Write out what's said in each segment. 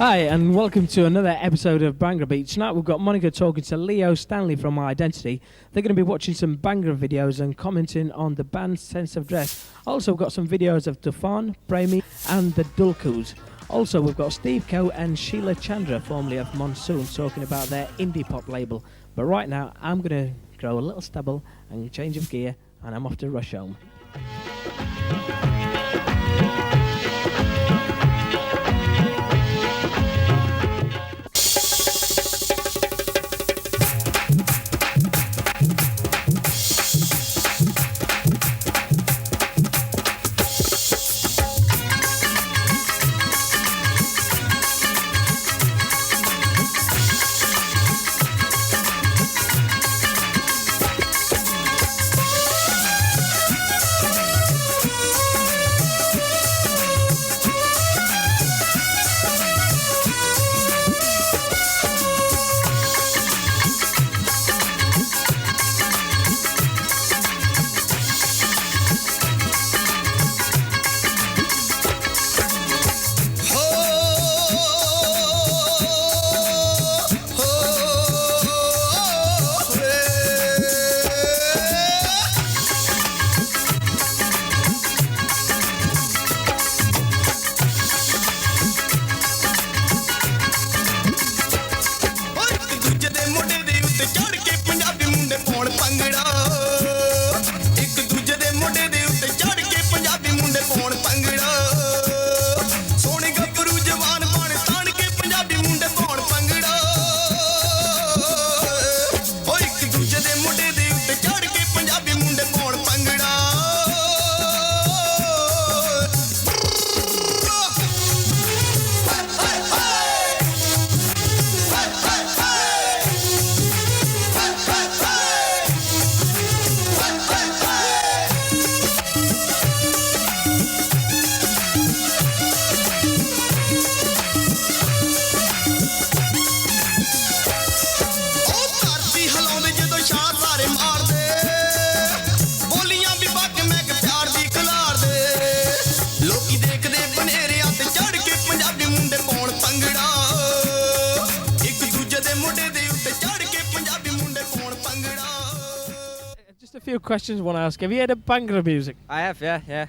Hi, and welcome to another episode of Bhangra Beat. Tonight we've got Monica talking to Leo Stanley from Identity. They're going to be watching some Bhangra videos and commenting on the band's sense of dress. Also, we've got some videos of Toofan, Premi and the Dulkus. Also, we've got Steve Coe and Sheila Chandra, formerly of Monsoon, talking about their indie pop label. But right now, I'm going to grow a little stubble and change of gear, and I'm off to rush home. Just a few questions I want to ask. Have you heard of Bhangra music? I have, yeah.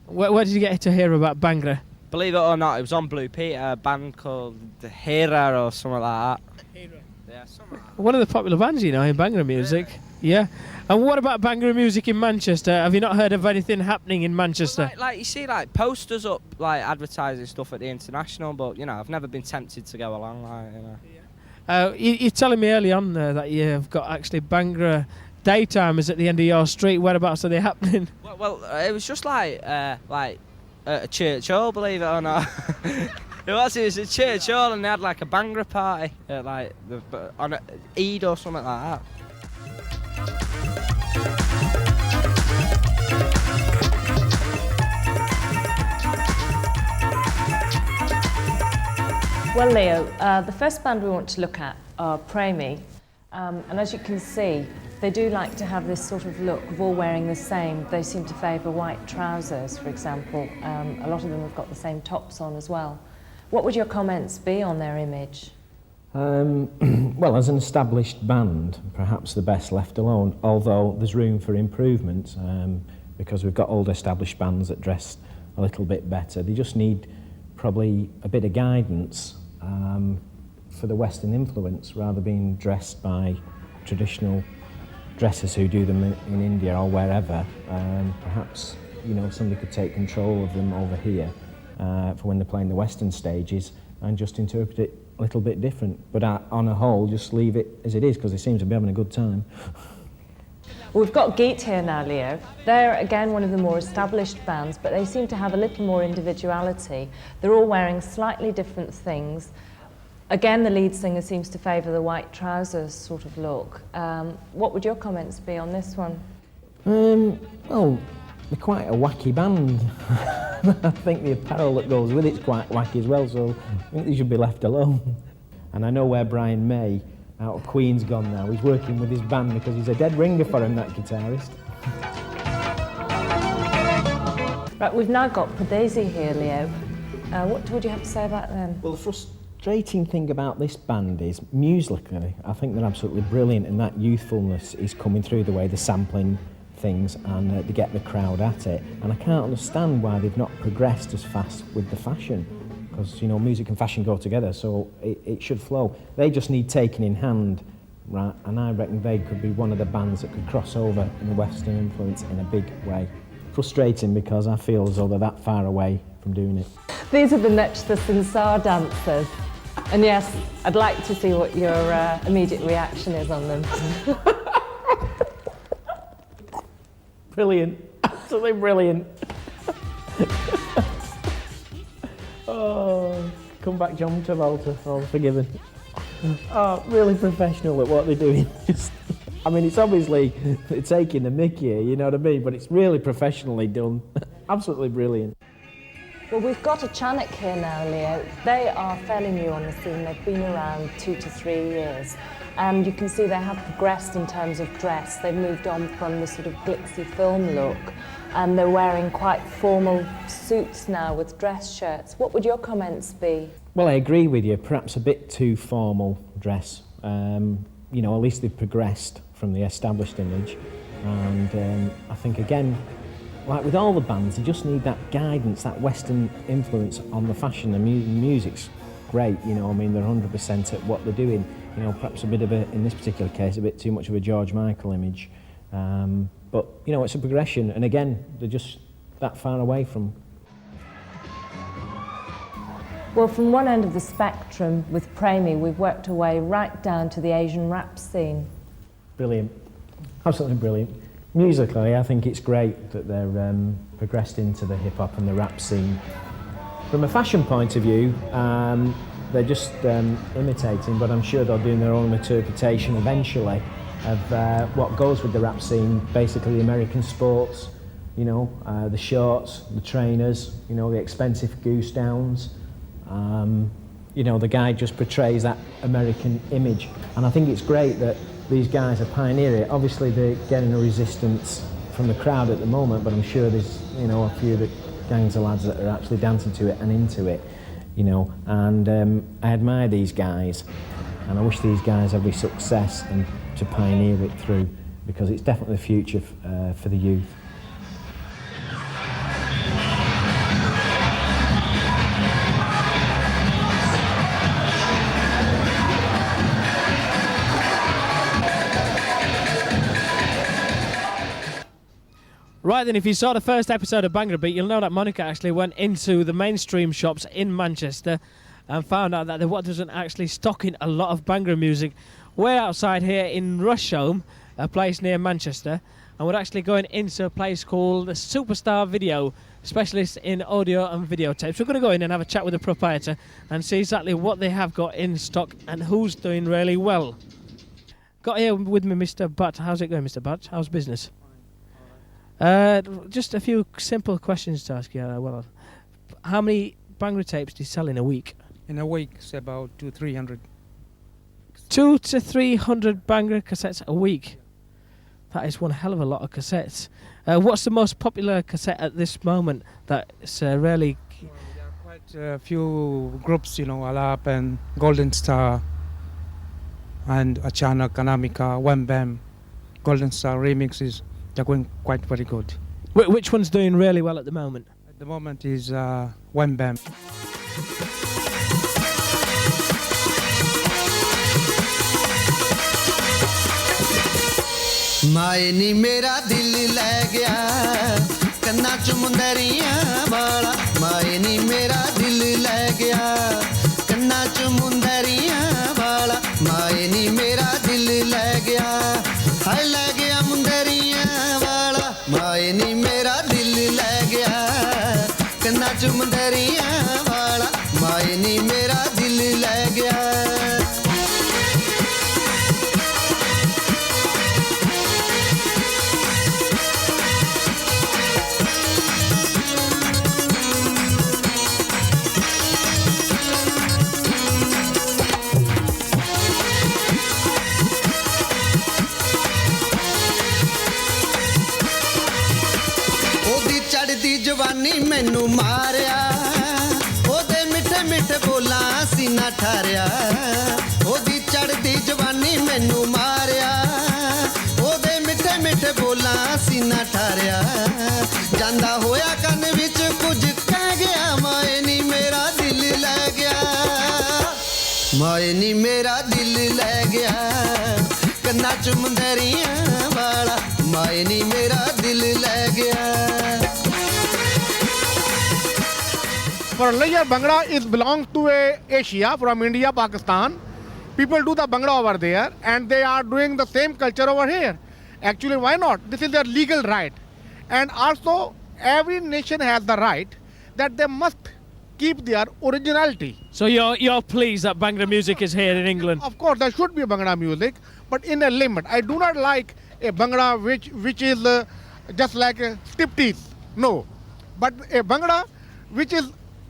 Where did you get to hear about Bhangra? Believe it or not, it was on Blue Peter, a band called the Heera or something like that. Heera. Yeah, something like that. One of the popular bands, you know, in Bhangra music. Really? Yeah. And what about Bhangra music in Manchester? Have you not heard of anything happening in Manchester? Well, like you see, like posters up, like advertising stuff at the International, but you know, I've never been tempted to go along, like you know. You're telling me early on that you've got actually Bhangra daytimers at the end of your street. Whereabouts are they happening? Well, it was just like at a church hall, believe it or not. It was a church hall, and they had like a Bhangra party at like on Eid or something like that. Well, Leo, the first band we want to look at are Premi, and as you can see, they do like to have this sort of look of all wearing the same. They seem to favour white trousers, for example. A lot of them have got the same tops on as well. What would your comments be on their image? Well, as an established band, perhaps the best left alone, although there's room for improvement because we've got old established bands that dress a little bit better. They just need probably a bit of guidance for the Western influence, rather being dressed by traditional dressers who do them in India or wherever. Perhaps, you know, somebody could take control of them over here for when they're playing the Western stages and just interpret it a little bit different. But on a whole, just leave it as it is, because they seem to be having a good time. Well, we've got Ghat here now, Leo. They're, again, one of the more established bands, but they seem to have a little more individuality. They're all wearing slightly different things. Again, the lead singer seems to favour the white trousers sort of look. What would your comments be on this one? Well, they're quite a wacky band. I think the apparel that goes with it's quite wacky as well, so I think they should be left alone. And I know where Brian Maye out of Queen's gone now. He's working with his band because he's a dead ringer for him, that guitarist. Right, we've now got Desi here, Leo. What would you have to say about them? Well, the frustrating thing about this band is, musically, I think they're absolutely brilliant, and that youthfulness is coming through the way they're sampling things, and they get the crowd at it. And I can't understand why they've not progressed as fast with the fashion, because, you know, music and fashion go together, so it should flow. They just need taking in hand, right? And I reckon they could be one of the bands that could cross over in the Western influence in a big way. Frustrating, because I feel as though they're that far away from doing it. These are the Nach Nach dancers. And yes, I'd like to see what your immediate reaction is on them. Brilliant, absolutely brilliant. Oh, come back John Travolta, all forgiven. Oh, really professional at what they're doing. I mean, it's obviously they're taking the mickey here, you know what I mean, but it's really professionally done. Absolutely brilliant. Well, we've got a Chanak here now, Leo. They are fairly new on the scene. They've been around 2 to 3 years. And you can see they have progressed in terms of dress. They've moved on from the sort of glitzy film look, and they're wearing quite formal suits now with dress shirts. What would your comments be? Well, I agree with you. Perhaps a bit too formal dress. You know, at least they've progressed from the established image. And I think, again, like with all the bands, they just need that guidance, that Western influence on the fashion. The music's great, you know, I mean, they're 100% at what they're doing. You know, perhaps a bit of a, in this particular case, a bit too much of a George Michael image. But, you know, it's a progression, and again, they're just that far away from. Well, from one end of the spectrum with Premi, we've worked our way right down to the Asian rap scene. Brilliant, absolutely brilliant. Musically, I think it's great that they're progressed into the hip-hop and the rap scene. From a fashion point of view, they're just imitating, but I'm sure they're doing their own interpretation eventually of what goes with the rap scene, basically the American sports, you know, the shorts, the trainers, you know, the expensive goose downs. You know, the guy just portrays that American image, and I think it's great that these guys are pioneering it. Obviously they're getting a resistance from the crowd at the moment, but I'm sure there's, you know, a few of the gangs of lads that are actually dancing to it and into it, you know, and I admire these guys, and I wish these guys every success and to pioneer it through, because it's definitely the future for the youth. Right then, if you saw the first episode of Bhangra Beat, you'll know that Monica actually went into the mainstream shops in Manchester and found out that there wasn't actually stocking a lot of Bhangra music. We're outside here in Rusholme, a place near Manchester, and we're actually going into a place called the Superstar Video, specialist in audio and videotapes. We're going to go in and have a chat with the proprietor and see exactly what they have got in stock and who's doing really well. Got here with me Mr. Butt. How's it going, Mr. Butt? How's business? Just a few simple questions to ask you. Well, how many Bhangra tapes do you sell in a week? In a week, it's about 200-300. 200 to 300 Bhangra cassettes a week. That is one hell of a lot of cassettes. What's the most popular cassette at this moment that's really... Well, there are quite a few groups, you know, Alap and Golden Star and Achanak, Anamika, Wham Bam, Golden Star remixes. They're going quite very good. Which one's doing really well at the moment? At the moment is Wham Bam. माए नी मेरा दिल ले गया कन्ना च मुंदरियां वाला माए नी मेरा दिल ले गया कन्ना च मुंदरियां वाला माए नी मेरा दिल ले गया हाय ले गया मुंदरियां वाला माए नी मेरा दिल ले गया कन्ना च मुंदरियां वाला माए नी मेरा दिल ले गया जवानी मैनू मारिया ओदे मिठे ਮਿੱਠੇ ਬੋਲਾਂ ਸੀਨਾ ਠਾਰਿਆ ਉਹਦੀ ਚੜ੍ਹਦੀ ਜਵਾਨੀ ਮੈਨੂੰ ਮਾਰਿਆ ਉਹਦੇ ਮਿੱਠੇ ਮਿੱਠੇ ਬੋਲਾਂ ਸੀਨਾ ਠਾਰਿਆ ਜਾਂਦਾ ਹੋਇਆ ਕੰਨ ਵਿੱਚ ਕੁਝ ਕਹਿ ਗਿਆ ਮਾਏ ਨੀ ਮੇਰਾ ਦਿਲ ਲੈ ਗਿਆ ਮਾਏ ਨੀ ਮੇਰਾ ਦਿਲ ਲੈ ਗਿਆ ਕੰਨਾਂ ਚ ਮੁੰਦਰੀਆਂ ਵਾਲਾ ਮਾਏ ਨੀ ਮੇਰਾ ਦਿਲ ਲੈ ਗਿਆ For Leicester, Bhangra belongs to Asia from India, Pakistan. People do the Bhangra over there and they are doing the same culture over here. Actually, why not? This is their legal right. And also, every nation has the right that they must keep their originality. So you're pleased that Bhangra music is here in England? Of course, there should be Bhangra music, but in a limit. I do not like a Bhangra which is just like a striptease. No. But a Bhangra which is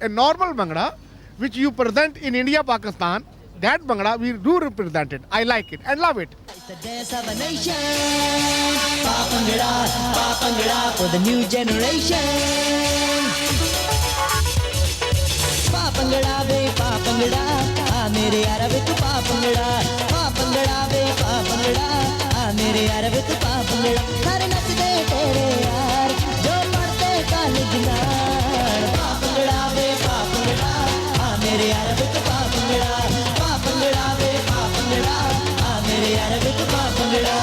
a normal Bhangra which you present in India, Pakistan, that Bhangra we do represent it. I like it and love it. It's the dance of a nation. Bhangra for the new generation. Bhangra be Bhangra, mere yaara be tu Bhangra. Bhangra be Bhangra, mere yaara be tu Bhangra. Sare nachde tere yaar, jo padte college naal. Bhangra be Bhangra, mere yaara be tu Bhangra. Bhangra be Bhangra, mere yaara be tu Bhangra.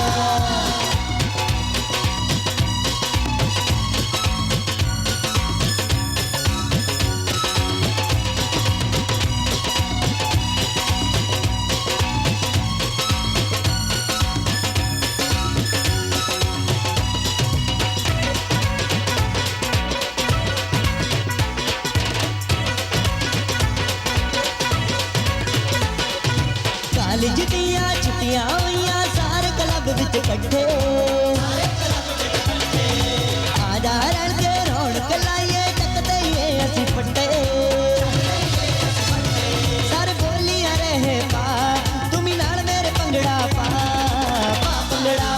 College ਦੀਆਂ ਛੁੱਟੀਆਂ ਹੋਈਆਂ ਸਾਰੇ club ਵਿੱਚ ਇਕੱਠੇ ਆ ਜਾ ਰਲ ਕੇ ਰੌਣਕ ਲਾਈਏ ਟੱਕਦੇ ਏ ਅਸੀਂ ਫੱਟੇ ਸਾਰੇ ਬੋਲੀਆਂ ਰਹੇ ਪਾ ਤੂੰ ਵੀ ਨਾਲ ਮੇਰੇ ਭੰਗੜਾ ਪਾ ਭੰਗੜਾ